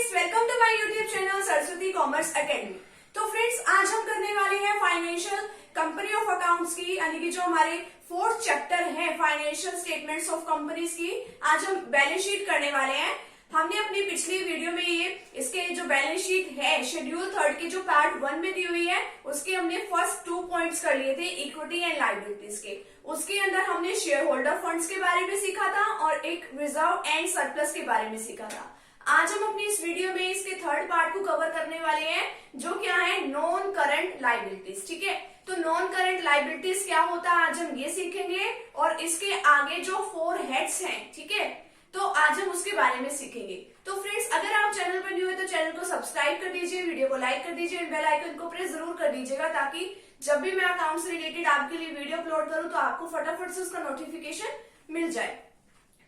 Friends, welcome to my YouTube channel Saraswati commerce academy. तो friends, आज हम करने वाले हैं फाइनेंशियल कंपनी ऑफ अकाउंट्स की, यानी कि जो हमारे फोर्थ चैप्टर है फाइनेंशियल स्टेटमेंट्स ऑफ कंपनीज की। आज हम बैलेंस शीट करने वाले हैं। हमने अपनी पिछली वीडियो में इसके जो बैलेंस शीट है शेड्यूल थर्ड की जो पार्ट 1 में दी हुई है, उसके हमने फर्स्ट 2 पॉइंट्स कर लिए थे इक्विटी एंड लायबिलिटीज के। उसके अंदर हमने शेयर होल्डर फंड्स के बारे में सीखा था और एक रिजर्व एंड सरप्लस के बारे में सीखा था। आज हम अपनी इस वीडियो में इसके थर्ड पार्ट को कवर करने वाले हैं, जो क्या है, नॉन करंट लायबिलिटीज। ठीक है, तो नॉन करंट लायबिलिटीज क्या होता है आज हम ये सीखेंगे, और इसके आगे जो 4 हेड्स हैं, ठीक है, तो आज हम उसके बारे में सीखेंगे। तो फ्रेंड्स, अगर आप चैनल पर न्यू है तो चैनल को सब्सक्राइब कर दीजिए, वीडियो को लाइक कर दीजिए, बेल आइकन को प्रेस जरूर कर दीजिएगा, ताकि जब भी मैं अकाउंट से रिलेटेड आपके लिए वीडियो अपलोड करूं तो आपको फटाफट से उसका नोटिफिकेशन मिल जाए।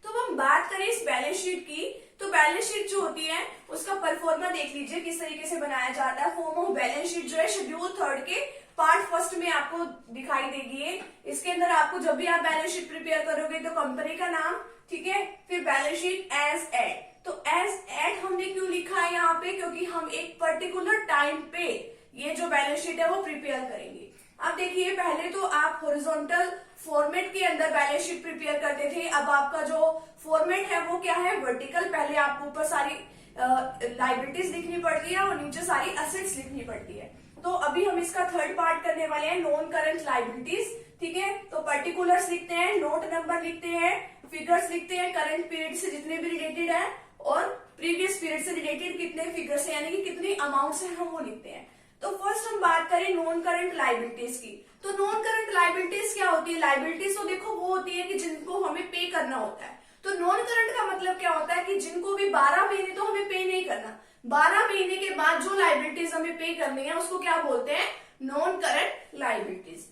तो अब हम बात करें इस बैलेंस शीट की, तो बैलेंस शीट जो होती है उसका परफॉर्मा देख लीजिए किस तरीके से बनाया जाता है। फॉर्म ऑफ बैलेंस शीट जो है शेड्यूल थर्ड के पार्ट फर्स्ट में आपको दिखाई देगी। इसके अंदर आपको जब भी आप बैलेंस शीट प्रिपेयर करोगे तो कंपनी का नाम, ठीक है, फिर बैलेंस शीट एज एड। तो एज एड हमने क्यों लिखा है यहाँ पे, क्योंकि हम एक पर्टिकुलर टाइम पे ये जो बैलेंस शीट है वो प्रिपेयर करेंगे। अब देखिए, पहले तो आप हॉरिजॉन्टल फॉर्मेट के अंदर बैलेंस शीट प्रिपेयर करते थे। अब आपका जो फॉर्मेट है वो क्या है, वर्टिकल। पहले आपको ऊपर सारी लायबिलिटीज लिखनी पड़ती है और नीचे सारी असेट्स लिखनी पड़ती है। तो अभी हम इसका थर्ड पार्ट करने वाले हैं, नॉन करंट लायबिलिटीज। ठीक है, तो पर्टिकुलर्स लिखते हैं, नोट नंबर लिखते हैं, फिगर्स लिखते हैं करंट पीरियड से जितने भी रिलेटेड है, और प्रीवियस पीरियड से रिलेटेड कितने फिगर्स है, यानी कि कितने अमाउंट्स है, हम वो लिखते हैं। तो फर्स्ट हम बात करें नॉन करंट लायबिलिटीज की। तो नॉन करंट लायबिलिटीज क्या होती है? लायबिलिटीज तो देखो वो होती है कि जिनको हमें पे करना होता है। तो नॉन करंट का मतलब क्या होता है कि जिनको भी 12 महीने तो हमें पे नहीं करना, 12 महीने के बाद जो लायबिलिटीज हमें पे करनी है उसको क्या बोलते हैं, नॉन करंट लायबिलिटीज।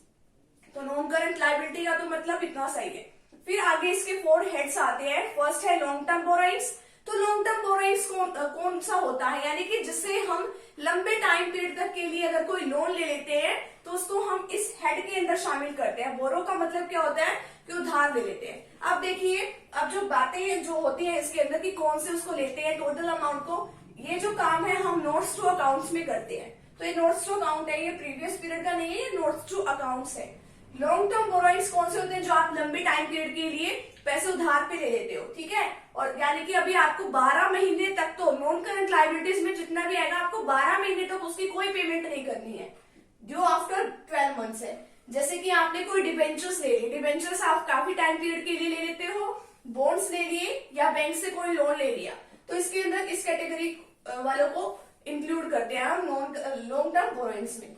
तो नॉन करंट लायबिलिटी का तो मतलब इतना सही है। फिर आगे इसके 4 हेड्स आते हैं। फर्स्ट है लॉन्ग टर्म बोरोइंग्स। तो लॉन्ग टर्म बोरोइंग्स कौन सा होता है, यानी कि जिससे हम लंबे टाइम पीरियड तक के लिए अगर कोई लोन ले लेते हैं तो उसको हम इस हेड के अंदर शामिल करते हैं। बोरो का मतलब क्या होता है कि उधार ले लेते हैं। अब देखिए, अब जो बातें जो होती है इसके अंदर कि कौन से उसको लेते हैं, टोटल अमाउंट को, ये जो काम है हम नोट्स टू अकाउंट्स में करते हैं। तो ये नोट्स टू अकाउंट है, ये प्रीवियस पीरियड का नहीं है, ये नोट्स टू अकाउंट्स है। लॉन्ग टर्म बोरोइंग्स कौन से होते हैं, जो आप लंबे टाइम पीरियड के लिए पैसे उधार पे ले लेते हो। ठीक है, और यानी कि अभी आपको 12 महीने तक, तो नॉन करंट लायबिलिटीज में जितना भी आएगा आपको 12 महीने तक उसकी कोई पेमेंट नहीं करनी है, ड्यू आफ्टर 12 मंथ्स है। जैसे कि आपने कोई डिबेंचर्स ले लिए, डिबेंचर्स आप काफी टाइम पीरियड के लिए ले लेते हो, बॉन्ड्स ले लिए या बैंक से कोई लोन ले लिया, तो इसके अंदर इस कैटेगरी वालों को इंक्लूड करते हैं हम लॉन्ग टर्म बोरोइंग्स में।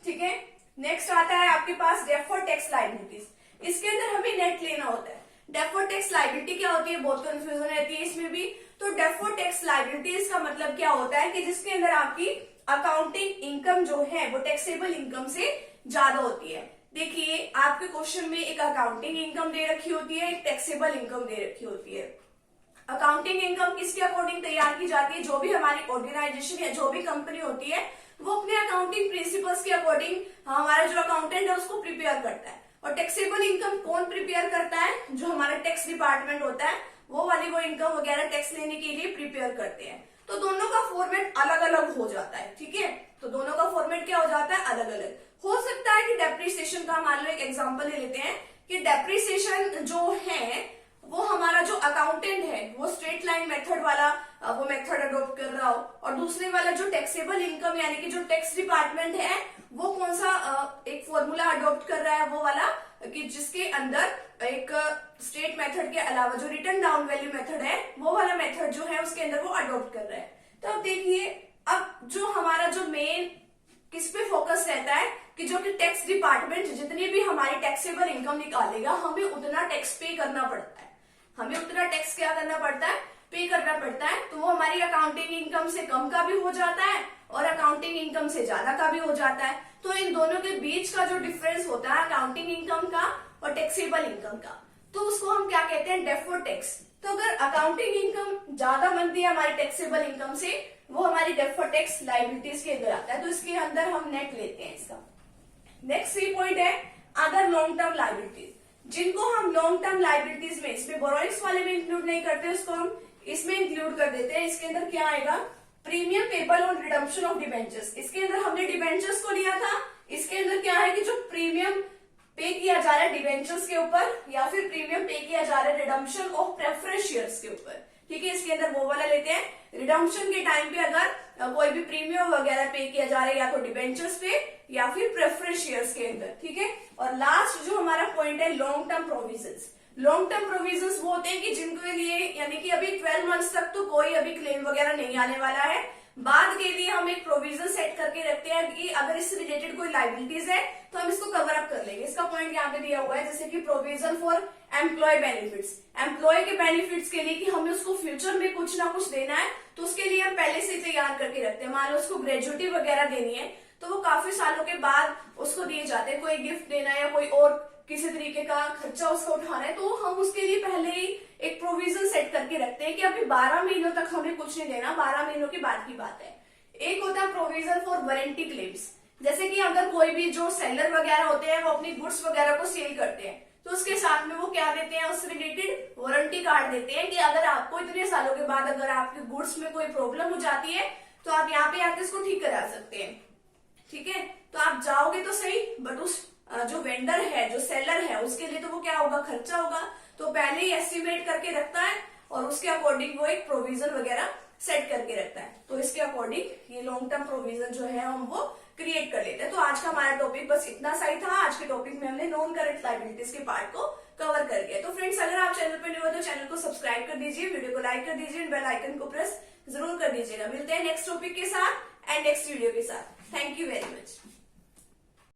ठीक है, नेक्स्ट आता है आपके पास डेफर्ड टैक्स लायबिलिटीज। इसके अंदर हमें नेट लेना होता है। डेफर्ड टैक्स लायबिलिटी क्या होती है, बहुत कंफ्यूजन रहती है इसमें भी। तो डेफर्ड टैक्स लायबिलिटीज का मतलब क्या होता है कि जिसके अंदर आपकी अकाउंटिंग इनकम जो है वो टैक्सेबल इनकम से ज्यादा होती है। देखिए, आपके क्वेश्चन में एक अकाउंटिंग इनकम दे रखी होती है, एक टैक्सेबल इनकम दे रखी होती है। अकाउंटिंग इनकम किसके अकॉर्डिंग तैयार की जाती है, जो भी हमारी ऑर्गेनाइजेशन या जो भी कंपनी होती है वो अपने अकाउंटिंग प्रिंसिपल्स के अकॉर्डिंग हमारा जो अकाउंटेंट है उसको प्रिपेयर करता है। और टैक्सेबल इनकम कौन प्रिपेयर करता है, जो हमारा टैक्स डिपार्टमेंट होता है वो वाली वो इनकम वगैरह टैक्स लेने के लिए प्रिपेयर करते हैं। तो दोनों का फॉर्मेट अलग अलग हो जाता है। ठीक है, तो दोनों का फॉर्मेट क्या हो जाता है, अलग अलग हो सकता है। कि डेप्रिसिएशन का मान लो एक एग्जाम्पल ले लेते हैं कि डेप्रिसिएशन जो है वो हमारा जो अकाउंटेंट है वो स्ट्रेट लाइन मेथड वाला वो मेथड अडॉप्ट कर रहा हो, और दूसरे वाला जो टैक्सेबल इनकम यानी कि जो टैक्स डिपार्टमेंट है वो कौन सा एक फॉर्मूला अडॉप्ट कर रहा है, वो वाला कि जिसके अंदर एक स्ट्रेट मेथड के अलावा जो रिटर्न डाउन वैल्यू मेथड है वो वाला मेथड जो है उसके अंदर वो अडॉप्ट कर रहा है। तो अब देखिए, अब जो हमारा जो मेन किस पे फोकस रहता है कि जो कि टैक्स डिपार्टमेंट जितनी भी हमारी टैक्सेबल इनकम निकालेगा हमें उतना टैक्स पे करना पड़ता है। हमें उतना टैक्स क्या करना पड़ता है, पे करना पड़ता है। तो वो हमारी अकाउंटिंग इनकम से कम का भी हो जाता है और अकाउंटिंग इनकम से ज्यादा का भी हो जाता है। तो इन दोनों के बीच का जो डिफरेंस होता है अकाउंटिंग इनकम का और टैक्सेबल इनकम का, तो उसको हम क्या कहते हैं, डेफर्ड टैक्स। तो अगर अकाउंटिंग इनकम ज्यादा बनती है हमारी टैक्सेबल इनकम से, वो हमारी डेफर्ड टैक्स लायबिलिटीज के अंदर आता है। तो इसके अंदर हम नेट लेते हैं इसका। नेक्स्ट 3 पॉइंट है अदर लॉन्ग टर्म लायबिलिटीज, जिनको हम लॉन्ग टर्म लायबिलिटीज में, इसमें बोरोइंग्स वाले में इंक्लूड नहीं करते, उसको हम इसमें इंक्लूड कर देते हैं। इसके अंदर क्या आएगा, premium payable on redemption of debentures. इसके अंदर हमने डिबेंचर्स को लिया था, इसके अंदर क्या है कि जो प्रीमियम पे किया जा रहा है डिबेंचर्स के ऊपर या फिर प्रीमियम पे किया जा रहा है रिडम्पशन ऑफ प्रेफरेंस शेयर्स के ऊपर। ठीक है, इसके अंदर वो वाला लेते हैं। रिडम्पशन के टाइम पे अगर कोई भी प्रीमियम वगैरह पे किया जा रहा है या तो डिबेंचर्स पे या फिर प्रेफरेंस शेयर्स के अंदर। ठीक है, और लास्ट जो हमारा पॉइंट है long term provisions. Long term provisions वो होते हैं कि जिनके लिए यानी कि अभी 12 मंथ्स तक तो कोई अभी क्लेम वगैरह नहीं आने वाला है, बाद के लिए हम एक प्रोविजन सेट करके रखते हैं कि अगर इससे रिलेटेड कोई लाइबिलिटीज है तो हम इसको कवर अप कर लेंगे। इसका पॉइंट यहाँ पे दिया हुआ है, जैसे कि provision for employ benefits. Employ के बेनिफिट्स के लिए कि हमें उसको फ्यूचर में कुछ ना कुछ देना है तो उसके लिए हम पहले से तैयार करके रखते हैं। मान लो उसको ग्रेजुएटी वगैरह देनी है तो वो काफी सालों के बाद उसको दिए जाते हैं। कोई गिफ्ट देना है या कोई और किसी तरीके का खर्चा उसका उठाना है तो हम उसके लिए पहले ही एक प्रोविजन सेट करके रखते हैं कि अभी 12 महीनों तक हमें कुछ नहीं देना, 12 महीनों के बाद की बात है। एक होता है प्रोविजन फॉर वारंटी क्लेम्स। जैसे कि अगर कोई भी जो सेलर वगैरह होते हैं वो अपनी गुड्स वगैरह को सेल करते हैं तो उसके साथ में वो क्या देते हैं, उससे रिलेटेड वारंटी कार्ड देते हैं कि अगर आपको इतने सालों के बाद अगर आपके गुड्स में कोई प्रॉब्लम हो जाती है तो आप यहाँ पे आके इसको ठीक करा सकते हैं। ठीक है, तो आप जाओगे तो सही, बट उस जो वेंडर है, जो सेलर है, उसके लिए तो वो क्या होगा, खर्चा होगा। तो पहले ही एस्टिमेट करके रखता है और उसके अकॉर्डिंग वो एक प्रोविजन वगैरह सेट करके रखता है। तो इसके अकॉर्डिंग ये लॉन्ग टर्म प्रोविजन जो है हम वो क्रिएट कर लेते हैं। तो आज का हमारा टॉपिक बस इतना सा ही था। आज के टॉपिक में हमने नॉन करंट लायबिलिटीज के पार्ट को कवर कर लिया। तो फ्रेंड्स, अगर आप चैनल पर न्यू हो तो चैनल को सब्सक्राइब कर दीजिए, वीडियो को लाइक कर दीजिए, बेल आइकन को प्रेस जरूर कर दीजिएगा। मिलते हैं नेक्स्ट टॉपिक के साथ एंड नेक्स्ट वीडियो के साथ। Thank you very much.